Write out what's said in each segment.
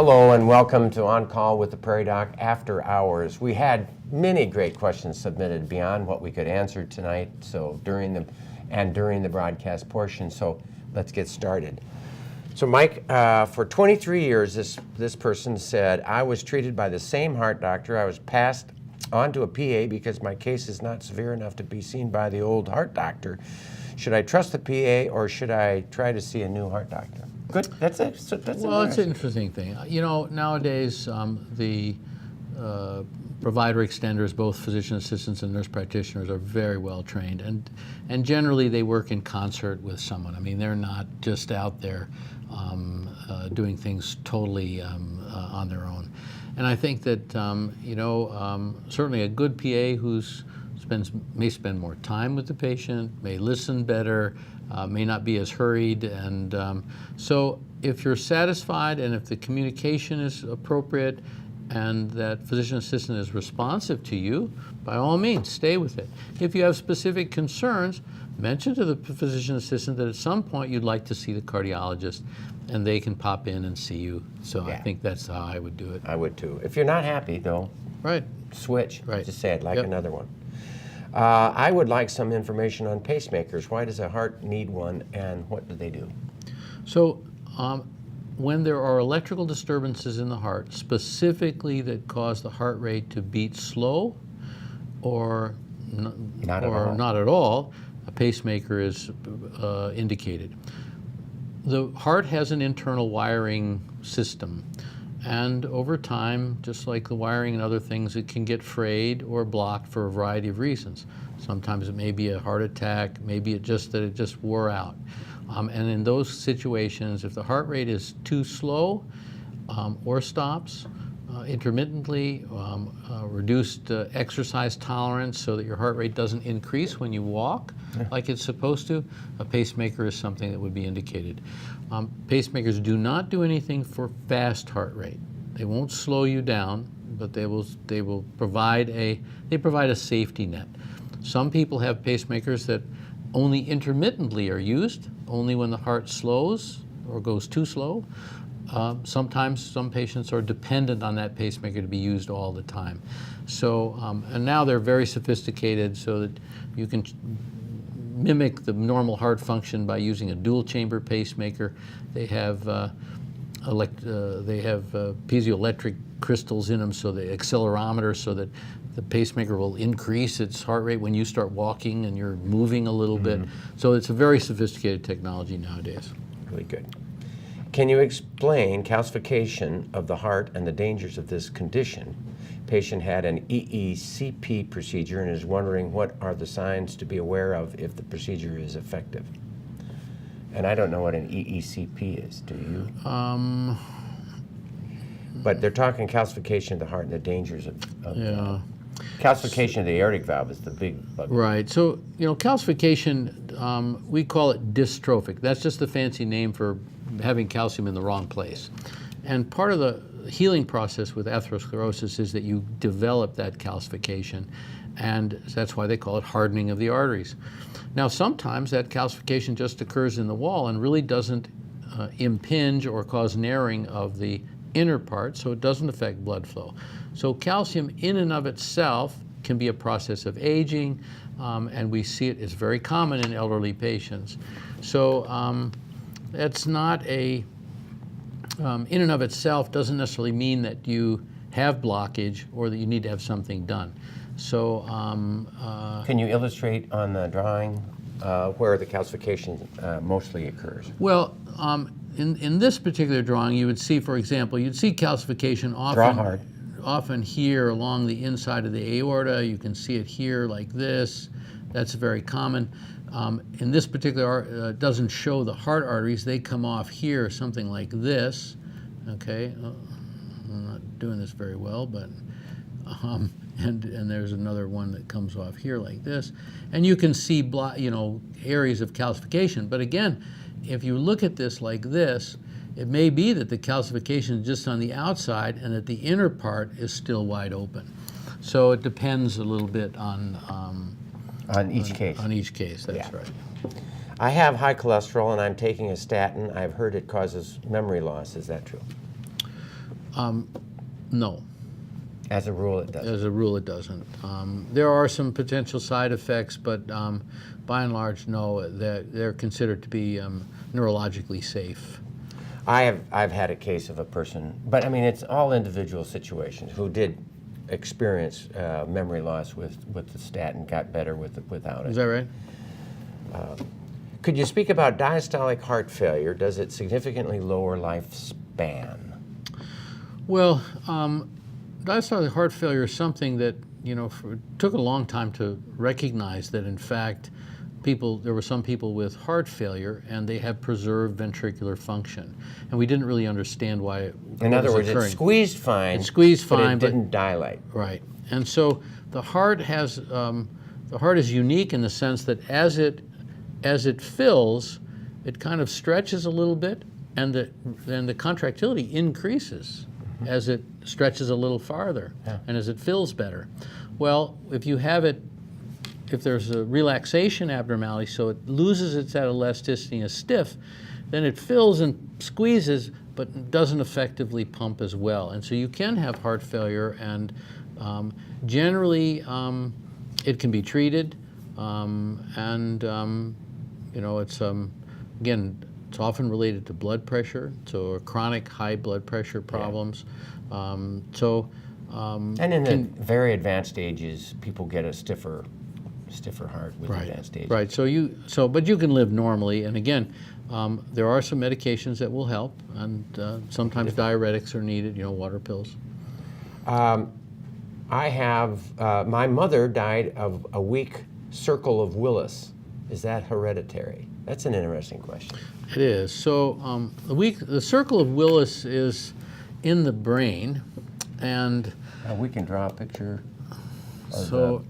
Hello and welcome to On Call with the Prairie Doc After Hours. We had many great questions submitted beyond what we could answer tonight, so during the broadcast portion. So let's get started. So Mike, for 23 years, this person said, I was treated by the same heart doctor. I was passed on to a PA because my case is not severe enough to be seen by the old heart doctor. Should I trust the PA or should I try to see a new heart doctor? Good. That's well, it's an interesting thing. You know, nowadays the provider extenders, both physician assistants and nurse practitioners, are very well trained, and generally they work in concert with someone. I mean, they're not just out there doing things totally on their own. And I think that certainly a good PA may spend more time with the patient, may listen better, may not be as hurried, and so if you're satisfied and if the communication is appropriate and that physician assistant is responsive to you, by all means, stay with it. If you have specific concerns, mention to the physician assistant that at some point you'd like to see the cardiologist and they can pop in and see you. So yeah. I think that's how I would do it. I would too. If you're not happy though, right, switch. Right. Just say I'd like another one. I would like some information on pacemakers. Why does a heart need one, and what do they do? So when there are electrical disturbances in the heart, specifically that cause the heart rate to beat slow or not at all, a pacemaker is indicated. The heart has an internal wiring system. And over time, just like the wiring and other things, it can get frayed or blocked for a variety of reasons. Sometimes it may be a heart attack, maybe it just wore out. And in those situations, if the heart rate is too slow or stops intermittently, reduced exercise tolerance so that your heart rate doesn't increase when you walk like it's supposed to, a pacemaker is something that would be indicated. Pacemakers do not do anything for fast heart rate. They won't slow you down, but they will provide a safety net. Some people have pacemakers that only intermittently are used, only when the heart slows or goes too slow. Sometimes some patients are dependent on that pacemaker to be used all the time. So, and now they're very sophisticated so that you can mimic the normal heart function by using a dual chamber pacemaker. They have piezoelectric crystals in them, so the accelerometer, so that the pacemaker will increase its heart rate when you start walking and you're moving a little bit. So it's a very sophisticated technology nowadays. Really good. Can you explain calcification of the heart and the dangers of this condition? Patient had an EECP procedure and is wondering what are the signs to be aware of if the procedure is effective. And I don't know what an EECP is, do you? But they're talking calcification of the heart and the dangers of calcification of the aortic valve is the big bug. Right. So, calcification, we call it dystrophic. That's just the fancy name for having calcium in the wrong place. And part of the healing process with atherosclerosis is that you develop that calcification, and that's why they call it hardening of the arteries. Now, sometimes that calcification just occurs in the wall and really doesn't impinge or cause narrowing of the inner part, so it doesn't affect blood flow. So calcium in and of itself can be a process of aging, and we see it's very common in elderly patients. So it's not in and of itself doesn't necessarily mean that you have blockage or that you need to have something done. So can you illustrate on the drawing where the calcification mostly occurs? Well, in this particular drawing, you would see, for example, you'd see calcification often here along the inside of the aorta. You can see it here like this. That's very common. In this particular, it doesn't show the heart arteries. They come off here, something like this. Okay, I'm not doing this very well, but and there's another one that comes off here like this, and you can see areas of calcification. But again, if you look at this like this, it may be that the calcification is just on the outside and that the inner part is still wide open. So it depends a little bit on each case. On each case, that's right. I have high cholesterol and I'm taking a statin. I've heard it causes memory loss. Is that true? No. As a rule, it doesn't. As a rule, it doesn't. There are some potential side effects, but by and large, no. They're considered to be neurologically safe. I've had a case of a person, but I mean, it's all individual situations, who did experience memory loss with the statin, got better without it. Is that right? Could you speak about diastolic heart failure? Does it significantly lower lifespan? Well, diastolic heart failure is something that, took a long time to recognize that, in fact, there were some people with heart failure and they have preserved ventricular function. And we didn't really understand why it was In other words, occurring. it squeezed fine, It squeezed fine, but it didn't dilate. Right. And so the heart is unique in the sense that as it fills, it kind of stretches a little bit, and the contractility increases as it stretches a little farther, and as it fills better. Well, if there's a relaxation abnormality, so it loses its elasticity and is stiff, then it fills and squeezes, but doesn't effectively pump as well. And so you can have heart failure, and generally it can be treated, it's again, it's often related to blood pressure, so chronic high blood pressure problems. And in the very advanced stages, people get a stiffer heart with advanced stages. Right. But you can live normally, and again, there are some medications that will help, and sometimes diuretics are needed. Water pills. I have my mother died of a weak circle of Willis. Is that hereditary? That's an interesting question. It is. So the circle of Willis is in the brain, and we can draw a picture. So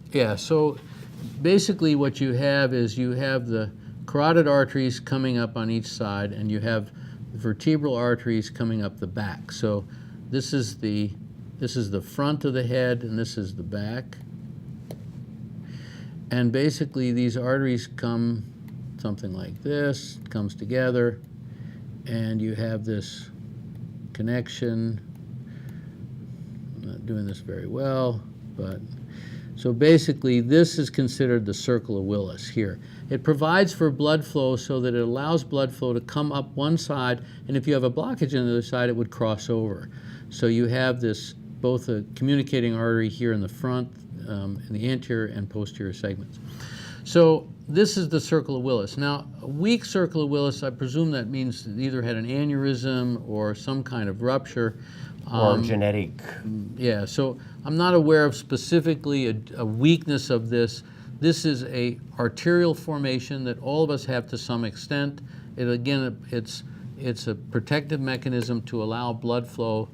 basically what you have is you have the carotid arteries coming up on each side, and you have vertebral arteries coming up the back. So this is the front of the head, and this is the back. And basically these arteries come something like this, comes together, and you have this connection. I'm not doing this very well, but so basically this is considered the circle of Willis here. It provides for blood flow so that it allows blood flow to come up one side, and if you have a blockage on the other side, it would cross over. So you have this, both a communicating artery here in the front, in the anterior and posterior segments. So this is the circle of Willis. Now, a weak circle of Willis, I presume that means it either had an aneurysm or some kind of rupture. Or genetic. Yeah, so I'm not aware of specifically a weakness of this. This is a arterial formation that all of us have to some extent. It's a protective mechanism to allow blood flow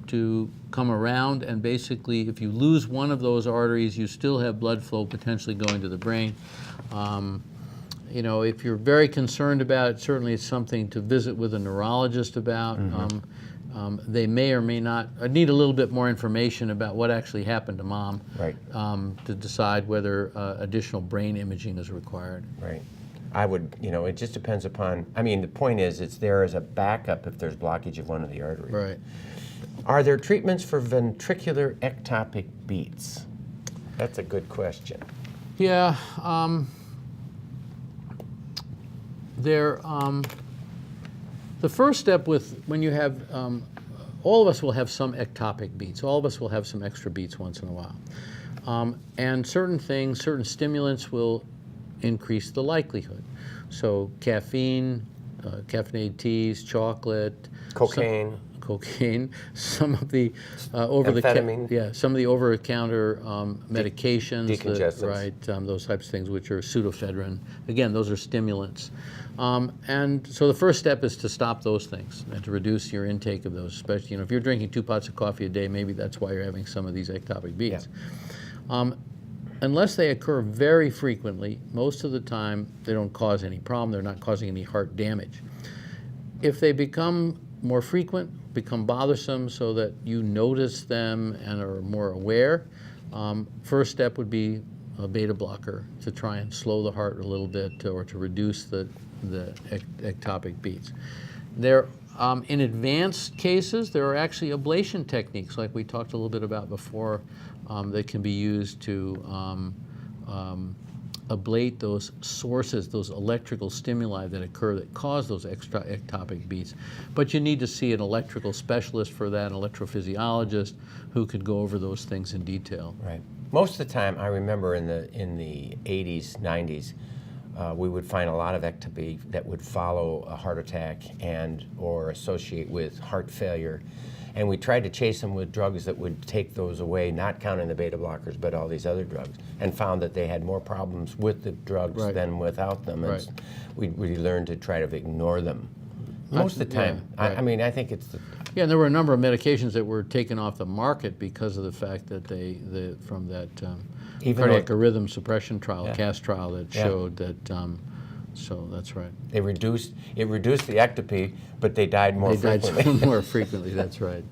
to come around, and basically if you lose one of those arteries, you still have blood flow potentially going to the brain. If you're very concerned about it, certainly it's something to visit with a neurologist about. They may or may not need a little bit more information about what actually happened to Mom, Right. To decide whether additional brain imaging is required. Right. I would, it just depends upon, the point is it's there as a backup if there's blockage of one of the arteries. Right. Are there treatments for ventricular ectopic beats? That's a good question. Yeah. The first step when you have, all of us will have some ectopic beats. All of us will have some extra beats once in a while. And certain stimulants will increase the likelihood. So caffeine, caffeinated teas, chocolate. Cocaine. Some of the Amphetamine. some of the over-the-counter medications, decongestants, those types of things, which are pseudoephedrine. Again, those are stimulants, and so the first step is to stop those things and to reduce your intake of those. Especially, if you're drinking 2 pots of coffee a day, maybe that's why you're having some of these ectopic beats. Yeah. Unless they occur very frequently, most of the time they don't cause any problem. They're not causing any heart damage. If they become more frequent, become bothersome so that you notice them and are more aware, first step would be a beta blocker to try and slow the heart a little bit or to reduce the ectopic beats. There In advanced cases, there are actually ablation techniques, like we talked a little bit about before, that can be used to ablate those sources, those electrical stimuli that occur that cause those extra ectopic beats. But you need to see an electrical specialist for that, an electrophysiologist, who could go over those things in detail. Right. Most of the time, I remember in the 80s, 90s, we would find a lot of ectopy that would follow a heart attack and or associate with heart failure. And we tried to chase them with drugs that would take those away, not counting the beta blockers, but all these other drugs, and found that they had more problems with the drugs than without them. And we learned to try to ignore them. Most of the time. Yeah, I mean, I think it's the... Yeah, and there were a number of medications that were taken off the market because of the fact that from that cardiac rhythm suppression trial, CAS trial, that showed that, so that's right. It reduced the ectopy, but they died more frequently. They died more frequently, that's right.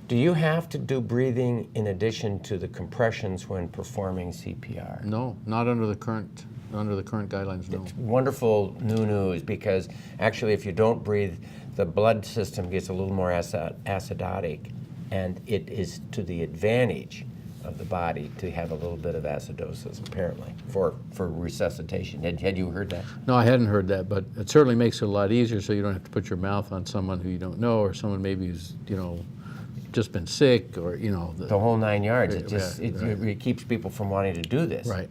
Do you have to do breathing in addition to the compressions when performing CPR? No, not under the current guidelines, no. It's wonderful new news, because actually if you don't breathe, the blood system gets a little more acidotic, and it is to the advantage of the body to have a little bit of acidosis, apparently, for resuscitation. Had you heard that? No, I hadn't heard that, but it certainly makes it a lot easier, so you don't have to put your mouth on someone who you don't know, or someone maybe who's, just been sick, or, The whole 9 yards. It keeps people from wanting to do this. Right.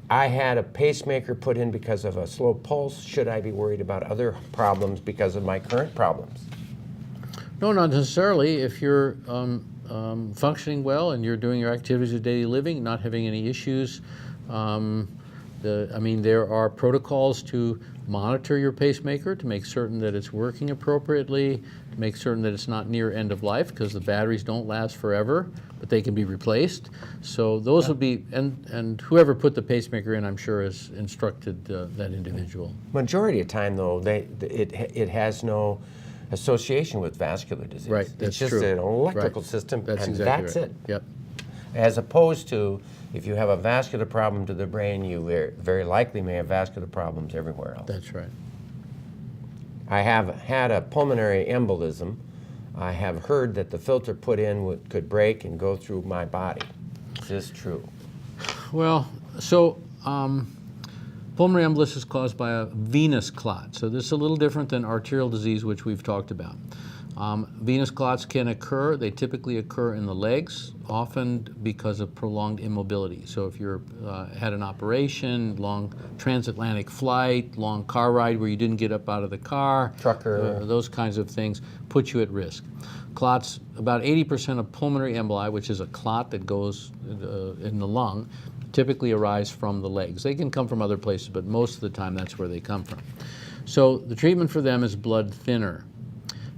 I had a pacemaker put in because of a slow pulse. Should I be worried about other problems because of my current problems? No, not necessarily. If you're functioning well and you're doing your activities of daily living, not having any issues, there are protocols to monitor your pacemaker to make certain that it's working appropriately, to make certain that it's not near end of life, because the batteries don't last forever, but they can be replaced. So those would be, and whoever put the pacemaker in, I'm sure, has instructed that individual. Majority of time, though, it has no association with vascular disease. Right, that's It's just an electrical system, That's and exactly that's right. it. Yep. As opposed to, if you have a vascular problem to the brain, you very likely may have vascular problems everywhere else. That's right. I have had a pulmonary embolism. I have heard that the filter put in could break and go through my body. Is this true? Well, so pulmonary embolism is caused by a venous clot. So this is a little different than arterial disease, which we've talked about. Venous clots can occur. They typically occur in the legs, often because of prolonged immobility. So if you're had an operation, long transatlantic flight, long car ride where you didn't get up out of the car, trucker, those kinds of things put you at risk. Clots, about 80% of pulmonary emboli, which is a clot that goes in the lung, typically arise from the legs. They can come from other places, but most of the time that's where they come from. So the treatment for them is blood thinner.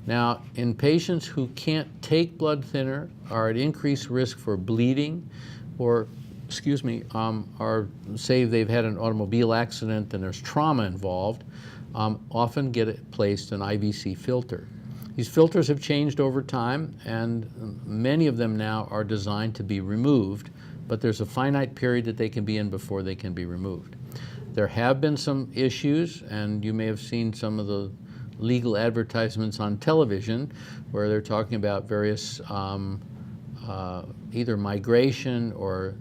Now, in patients who can't take blood thinner, are at increased risk for bleeding, or, or say they've had an automobile accident and there's trauma involved, often get placed an IVC filter. These filters have changed over time, and many of them now are designed to be removed, but there's a finite period that they can be in before they can be removed. There have been some issues, and you may have seen some of the legal advertisements on television where they're talking about various either migration or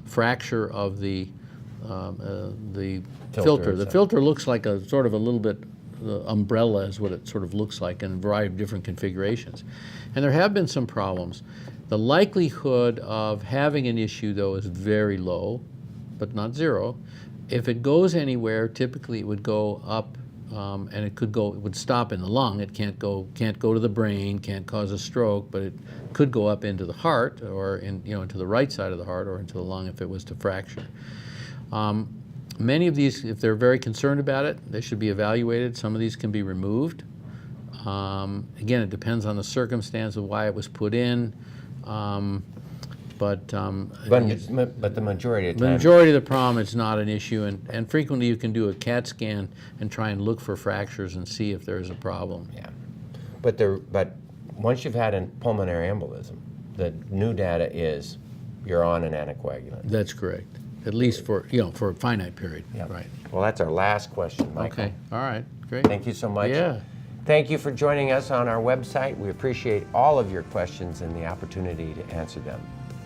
fracture of the filter. The filter looks like a sort of a little bit umbrella is what it sort of looks like in a variety of different configurations. And there have been some problems. The likelihood of having an issue, though, is very low, but not zero. If it goes anywhere, typically it would go up, and it would stop in the lung. It can't go to the brain, can't cause a stroke, but it could go up into the heart, or into the right side of the heart, or into the lung if it was to fracture. Many of these, if they're very concerned about it, they should be evaluated. Some of these can be removed. Again, it depends on the circumstance of why it was put in. But the majority of the time, the majority of the problem, it's not an issue, and frequently you can do a CAT scan and try and look for fractures and see if there's a problem. Yeah, but once you've had a pulmonary embolism, the new data is you're on an anticoagulant. That's correct. at least for, for a finite period. Yep. Right. Well, that's our last question, Michael. Okay. All right. Great. Thank you so much. Yeah. Thank you for joining us on our website. We appreciate all of your questions and the opportunity to answer them.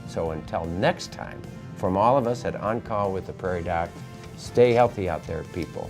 So until next time, from all of us at On Call with the Prairie Doc, stay healthy out there, people.